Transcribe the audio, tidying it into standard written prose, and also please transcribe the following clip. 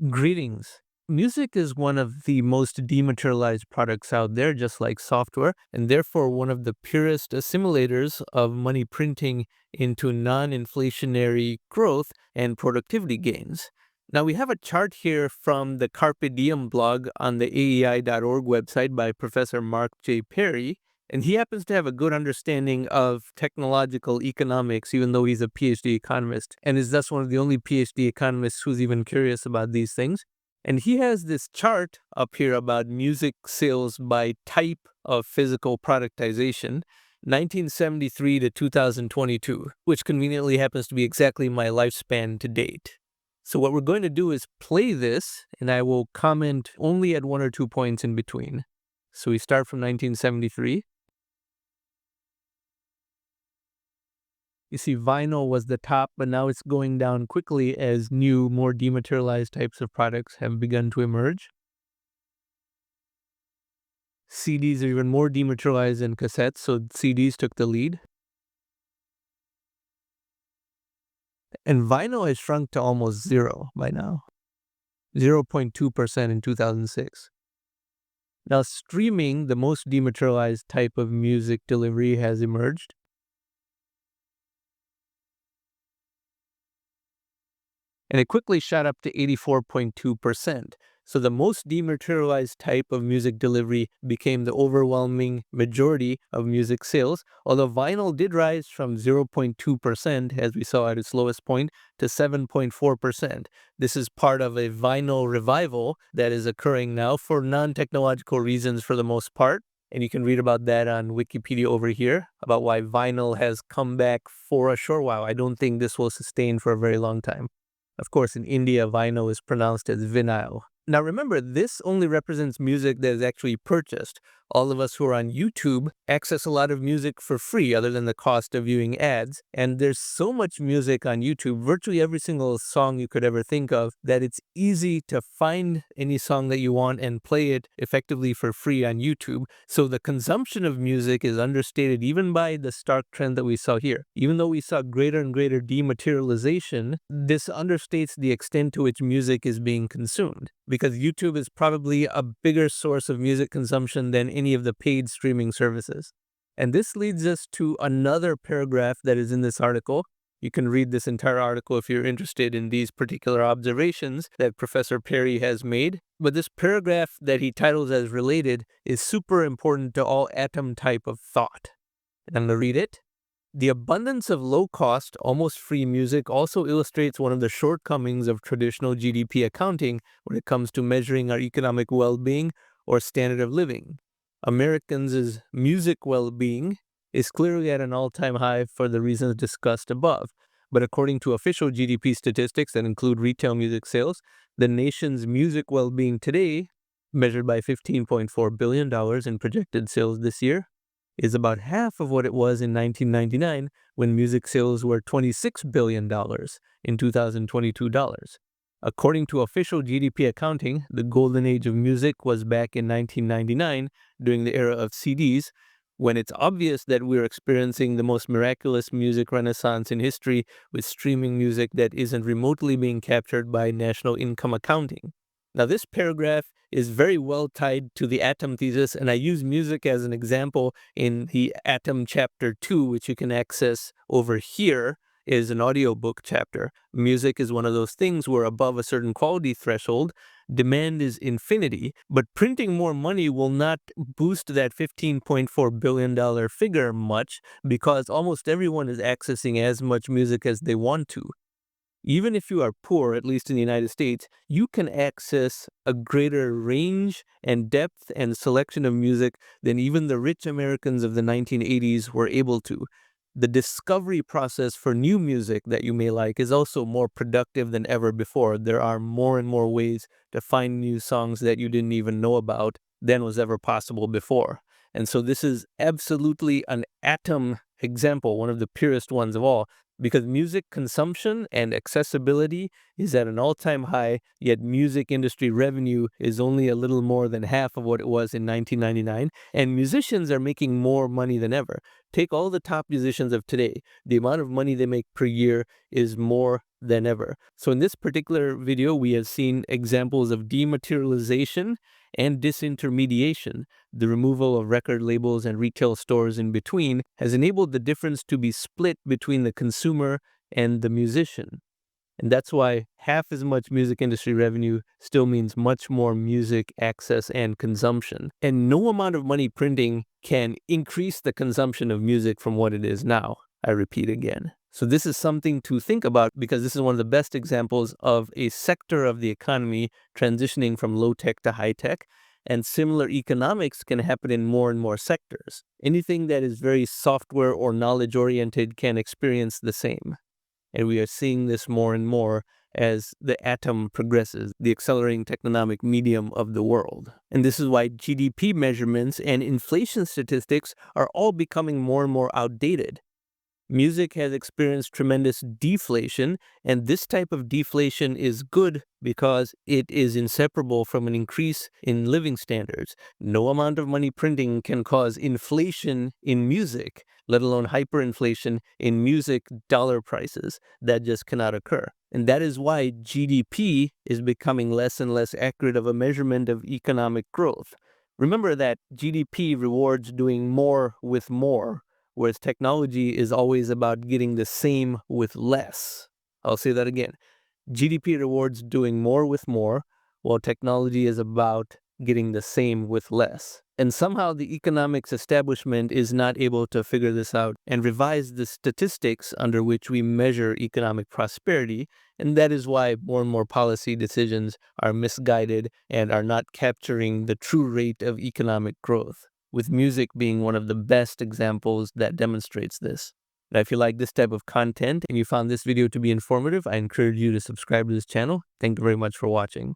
Greetings. Music is one of the most dematerialized products out there, just like software, and therefore one of the purest assimilators of money printing into non-inflationary growth and productivity gains. Now, we have a chart here from the Carpe Diem blog on the AEI.org website by Professor Mark J. Perry, and he happens to have a good understanding of technological economics, even though he's a PhD economist, and is thus one of the only PhD economists who's even curious about these things. And he has this chart up here about music sales by type of physical productization, 1973 to 2022, which conveniently happens to be exactly my lifespan to date. So what we're going to do is play this, and I will comment only at 1 or 2 points in between. So we start from 1973. You see, vinyl was the top, but now it's going down quickly as new, more dematerialized types of products have begun to emerge. CDs are even more dematerialized than cassettes, so CDs took the lead. And vinyl has shrunk to almost zero by now, 0.2% in 2006. Now, streaming, the most dematerialized type of music delivery, has emerged. And it quickly shot up to 84.2%. So the most dematerialized type of music delivery became the overwhelming majority of music sales, although vinyl did rise from 0.2%, as we saw at its lowest point, to 7.4%. This is part of a vinyl revival that is occurring now for non-technological reasons for the most part. And you can read about that on Wikipedia over here, about why vinyl has come back for a short while. I don't think this will sustain for a very long time. Of course, in India, vinyl is pronounced as vinyl. Now remember, this only represents music that is actually purchased. All of us who are on YouTube access a lot of music for free other than the cost of viewing ads. And there's so much music on YouTube, virtually every single song you could ever think of, that it's easy to find any song that you want and play it effectively for free on YouTube. So the consumption of music is understated even by the stark trend that we saw here. Even though we saw greater and greater dematerialization, this understates the extent to which music is being consumed, because YouTube is probably a bigger source of music consumption than any of the paid streaming services. And this leads us to another paragraph that is in this article. You can read this entire article if you're interested in these particular observations that Professor Perry has made. But this paragraph that he titles as related is super important to all atom type of thought. And I'm going to read it. The abundance of low-cost, almost free music also illustrates one of the shortcomings of traditional GDP accounting when it comes to measuring our economic well-being or standard of living. Americans' music well-being is clearly at an all-time high for the reasons discussed above. But according to official GDP statistics that include retail music sales, the nation's music well-being today, measured by $15.4 billion in projected sales this year, is about half of what it was in 1999 when music sales were $26 billion in 2022 dollars. According to official GDP accounting, the golden age of music was back in 1999 during the era of CDs, when it's obvious that we're experiencing the most miraculous music renaissance in history with streaming music that isn't remotely being captured by national income accounting. Now, this paragraph is very well tied to the Atom thesis, and I use music as an example in the Atom chapter 2, which you can access over here, is an audiobook chapter. Music is one of those things where above a certain quality threshold, demand is infinity, but printing more money will not boost that $15.4 billion figure much, because almost everyone is accessing as much music as they want to. Even if you are poor, at least in the United States, you can access a greater range and depth and selection of music than even the rich Americans of the 1980s were able to. The discovery process for new music that you may like is also more productive than ever before. There are more and more ways to find new songs that you didn't even know about than was ever possible before. And so this is absolutely an atom example, one of the purest ones of all, because music consumption and accessibility is at an all-time high, yet music industry revenue is only a little more than half of what it was in 1999, and musicians are making more money than ever. Take all the top musicians of today. The amount of money they make per year is more than ever. So in this particular video, we have seen examples of dematerialization and disintermediation. The removal of record labels and retail stores in between has enabled the difference to be split between the consumer and the musician. And that's why half as much music industry revenue still means much more music access and consumption. And no amount of money printing can increase the consumption of music from what it is now. I repeat again. So this is something to think about, because this is one of the best examples of a sector of the economy transitioning from low tech to high tech. And similar economics can happen in more and more sectors. Anything that is very software or knowledge oriented can experience the same. And we are seeing this more and more as the atom progresses, the accelerating technomic medium of the world. And this is why GDP measurements and inflation statistics are all becoming more and more outdated. Music has experienced tremendous deflation, and this type of deflation is good because it is inseparable from an increase in living standards. No amount of money printing can cause inflation in music, let alone hyperinflation in music dollar prices. That just cannot occur. And that is why GDP is becoming less and less accurate of a measurement of economic growth. Remember that GDP rewards doing more with more, whereas technology is always about getting the same with less. I'll say that again. GDP rewards doing more with more, while technology is about getting the same with less. And somehow the economics establishment is not able to figure this out and revise the statistics under which we measure economic prosperity, and that is why more and more policy decisions are misguided and are not capturing the true rate of economic growth, with music being one of the best examples that demonstrates this. Now, if you like this type of content and you found this video to be informative, I encourage you to subscribe to this channel. Thank you very much for watching.